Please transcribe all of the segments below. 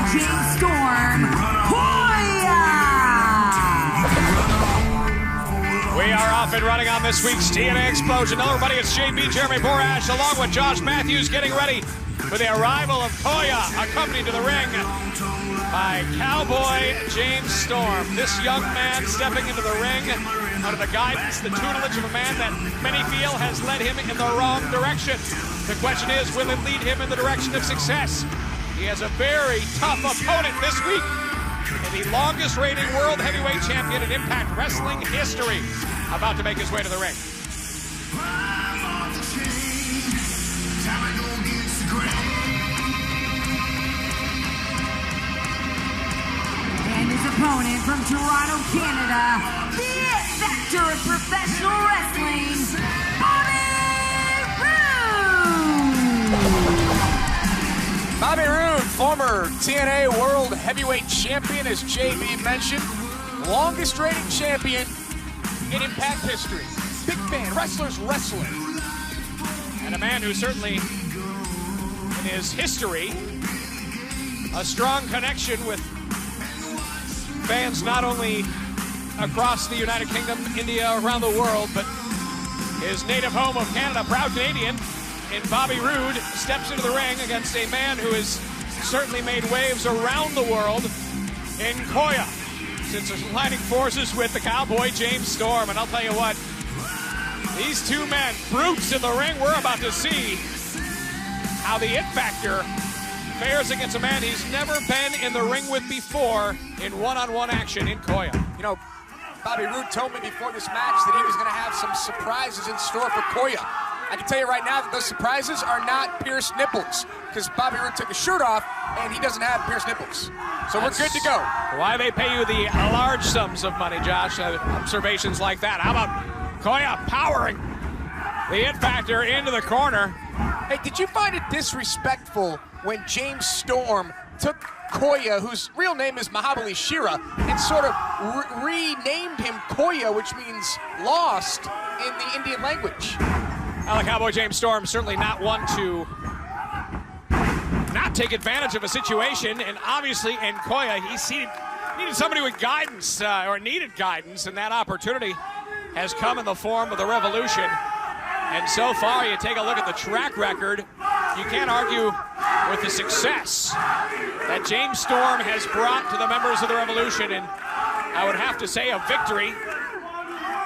James Storm, Koya! We are off and running on this week's TNA Explosion. Hello everybody, it's JB Jeremy Borash along with Josh Matthews getting ready for the arrival of Koya, accompanied to the ring by Cowboy James Storm. This young man stepping into the ring under the guidance, the tutelage of a man that many feel has led him in the wrong direction. The question is, will it lead him in the direction of success? He has a very tough opponent this week, and the longest reigning world heavyweight champion in Impact Wrestling history, about to make his way to the ring. And his opponent from Toronto, Canada, the X-Factor of professional wrestling, Bobby Roode, former TNA World Heavyweight Champion, as JB mentioned, longest reigning champion in Impact history. Big fan, wrestlers wrestling. And a man who certainly, in his history, a strong connection with fans not only across the United Kingdom, India, around the world, but his native home of Canada, proud Canadian, in Bobby Roode, steps into the ring against a man who has certainly made waves around the world in Koya, since aligning forces with the Cowboy James Storm. And I'll tell you what, these two men, brutes in the ring, we're about to see how the It Factor fares against a man he's never been in the ring with before in one-on-one action in Koya. You know, Bobby Roode told me before this match that he was going to have some surprises in store for Koya. I can tell you right now that those surprises are not pierced nipples, because Bobby Roode took his shirt off and he doesn't have pierced nipples. So we're good to go. Why they pay you the large sums of money, Josh. Observations like that. How about Koya powering the It Factor into the corner? Hey, did you find it disrespectful when James Storm took Koya, whose real name is Mahabali Shera, and sort of renamed him Koya, which means lost in the Indian language? Well, the Cowboy James Storm certainly not one to not take advantage of a situation, and obviously in Koya he needed somebody with guidance, or needed guidance, and that opportunity has come in the form of the Revolution. And so far, you take a look at the track record, you can't argue with the success that James Storm has brought to the members of the Revolution, and I would have to say a victory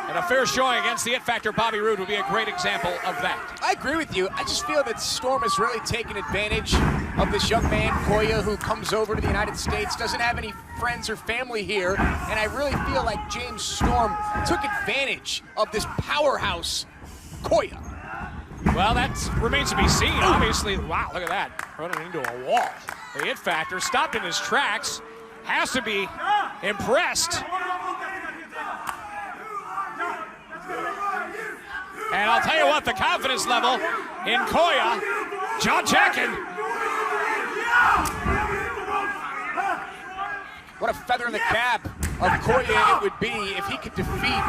and a fair showing against the It Factor Bobby Roode would be a great example of that. I agree with you. I just feel that Storm has really taken advantage of this young man, Koya, who comes over to the United States, doesn't have any friends or family here, and I really feel like James Storm took advantage of this powerhouse, Koya. Well, that remains to be seen. Obviously, wow, look at that. Running into a wall. The It Factor stopped in his tracks, has to be impressed. And I'll tell you what, the confidence level in Koya, John checking. What a feather in the cap of Koya it would be if he could defeat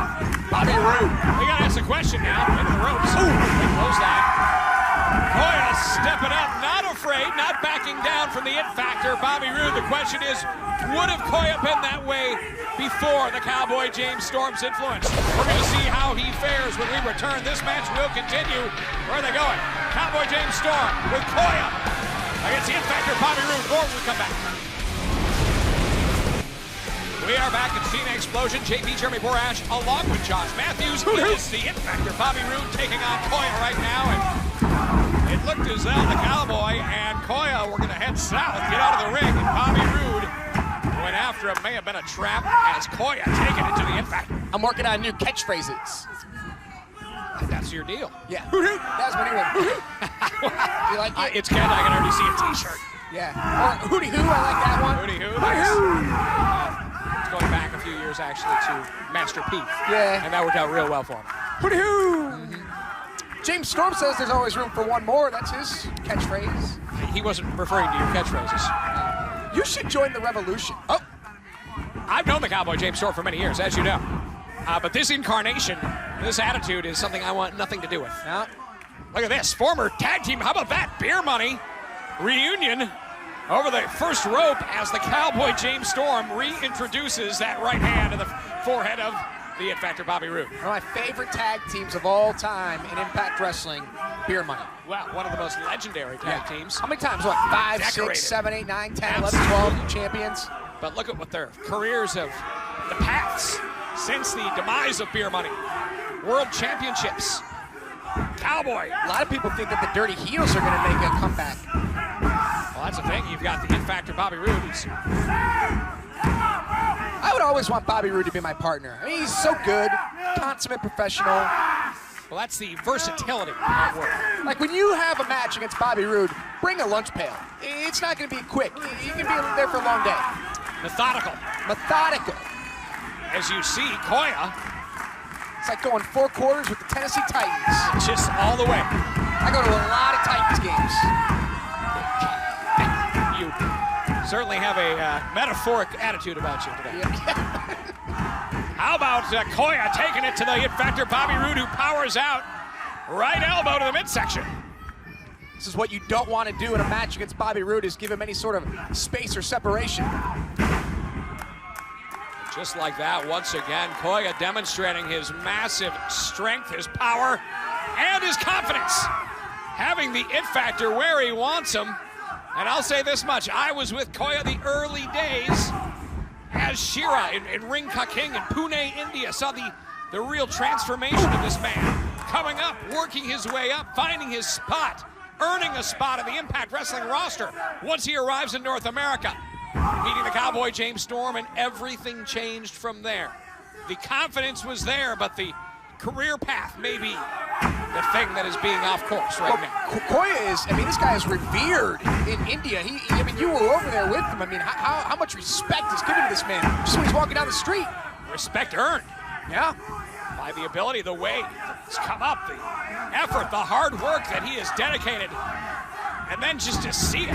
Bobby Roode. We gotta ask the question now, into the ropes. Close line. Koya stepping up, not afraid, not backing down from the It Factor, Bobby Roode. The question is, would have Koya been that way before the Cowboy James Storm's influence? We're gonna see how he fares when we return. This match will continue. Where are they going? Cowboy James Storm with Koya against the It Factor, Bobby Roode. More when we come back. We are back at TNA Explosion. JB Jeremy Borash along with Josh Matthews. It's the It Factor, Bobby Roode, taking on Koya right now. And it looked as though the Cowboy and Koya were going to head south, get out of the ring, and Bobby Roode went after him. May have been a trap as Koya taken it to the It Factor. I'm working on new catchphrases. That's your deal. Yeah. That's what he went. You like it? It's Ken. I can already see a T-shirt. Yeah. Or Hootie Hoo, I like that one. Hootie Hoo. It's going back a few years, actually, to Master P. Yeah. And that worked out real well for him. Hootie Hoo! James Storm says there's always room for one more. That's his catchphrase. He wasn't referring to your catchphrases. You should join the Revolution. Oh. I've known the Cowboy James Storm for many years, as you know. But this incarnation, this attitude is something I want nothing to do with. No. Look at this, former tag team, how about that? Beer money, reunion over the first rope as the Cowboy James Storm reintroduces that right hand to the forehead of the It Factor Bobby Roode. One of my favorite tag teams of all time in Impact Wrestling, Beer Money. Wow, one of the most legendary tag teams. How many times? What, 5, Decorated. 6, 7, 8, 9, 10, Absolutely. 11, 12 champions? But look at what their careers have, the paths since the demise of Beer Money. World Championships. Cowboy. A lot of people think that the Dirty Heels are going to make a comeback. Well, that's the thing. You've got the It Factor Bobby Roode. I would always want Bobby Roode to be my partner. I mean, he's so good, consummate professional. Well, that's the versatility at work. Like when you have a match against Bobby Roode, bring a lunch pail. It's not going to be quick. You can be there for a long day. Methodical. Methodical. As you see, Koya It's like going 4 quarters with the Tennessee Titans. just all the way. I go to a lot of Titans games. You certainly have a metaphoric attitude about you today. How about Koya taking it to the It Factor Bobby Roode, who powers out. Right elbow to the midsection. This is what you don't want to do in a match against Bobby Roode, is give him any sort of space or separation. Just like that, once again, Koya demonstrating his massive strength, his power, and his confidence. Having the It Factor where he wants him. And I'll say this much, I was with Koya the early days as Shera in Ring Ka King in Pune, India. Saw the real transformation of this man. Coming up, working his way up, finding his spot, earning a spot in the Impact Wrestling roster once he arrives in North America. Meeting the Cowboy James Storm, and everything changed from there. The confidence was there, but the career path may be the thing that is being off course right now. Koya is, I mean, this guy is revered in India. I mean, you were over there with him. I mean, how much respect is given to this man just when he's walking down the street? Respect earned. Yeah. By the ability, the way it's come up, the effort, the hard work that he has dedicated. And then just to see it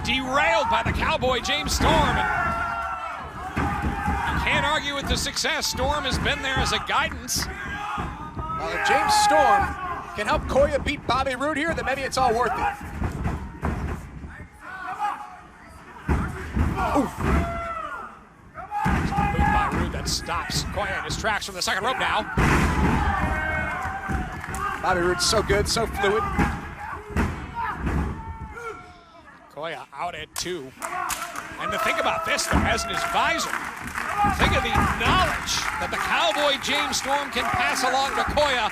derailed by the Cowboy James Storm. And you can't argue with the success. Storm has been there as a guidance. Well, if James Storm can help Koya beat Bobby Roode here, then maybe it's all worth it. Ooh. Boot by Roode that stops Koya in his tracks from the second rope now. Bobby Roode's so good, so fluid. Koya out at 2. And to think about this, though, as in his visor, think of the knowledge that the Cowboy James Storm can pass along to Koya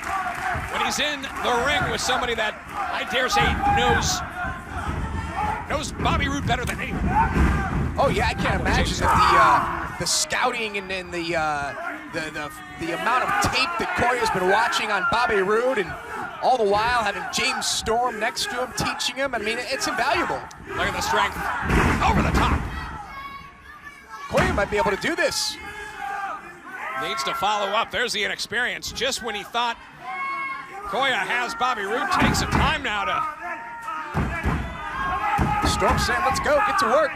when he's in the ring with somebody that, I dare say, knows Bobby Roode better than anyone. Oh yeah, I can't imagine that the scouting and the amount of tape that Koya's been watching on Bobby Roode, and all the while having James Storm next to him, teaching him. I mean, it's invaluable. Look at the strength. Over the top. Koya might be able to do this. Needs to follow up. There's the inexperience. Just when he thought Koya has Bobby Roode, takes some time now to... Storm saying, let's go, get to work.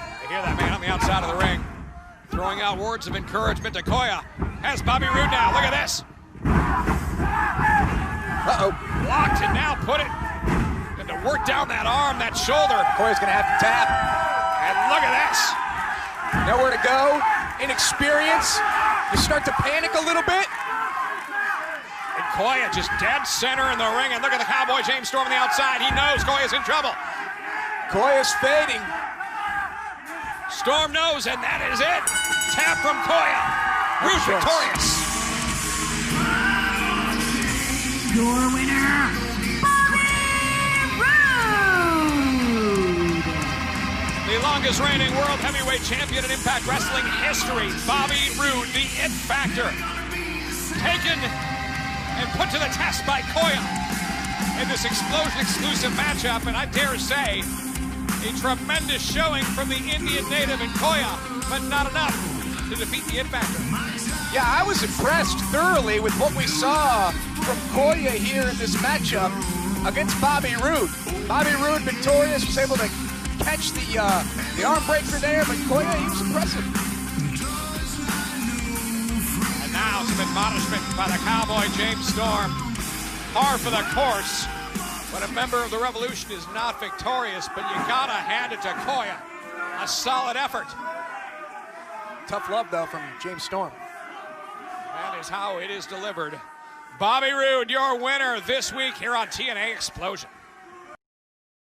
I hear that man on the outside of the ring, throwing out words of encouragement to Koya. Has Bobby Roode now. Look at this. Uh-oh. Blocked and now put it. And to work down that arm, that shoulder. Koya's gonna have to tap. And look at this. Nowhere to go. Inexperience. You start to panic a little bit. And Koya just dead center in the ring. And look at the Cowboy James Storm on the outside. He knows Koya's in trouble. Koya's fading. Storm knows, and that is it. Tap from Koya. Roode victorious. Your winner, Bobby Roode. The longest reigning world heavyweight champion in Impact Wrestling history, Bobby Roode, the It Factor. Taken and put to the test by Koya in this Explosion exclusive matchup, and I dare say, a tremendous showing from the Indian native in Koya, but not enough to defeat the It Factor. Yeah, I was impressed thoroughly with what we saw from Koya here in this matchup against Bobby Roode. Bobby Roode victorious, was able to catch the arm breaker there, but Koya, he was impressive. And now some admonishment by the Cowboy James Storm. Par for the course When a member of the Revolution is not victorious, but you gotta hand it to Koya. A solid effort. Tough love, though, from James Storm. That is how it is delivered. Bobby Roode, your winner this week here on TNA Explosion.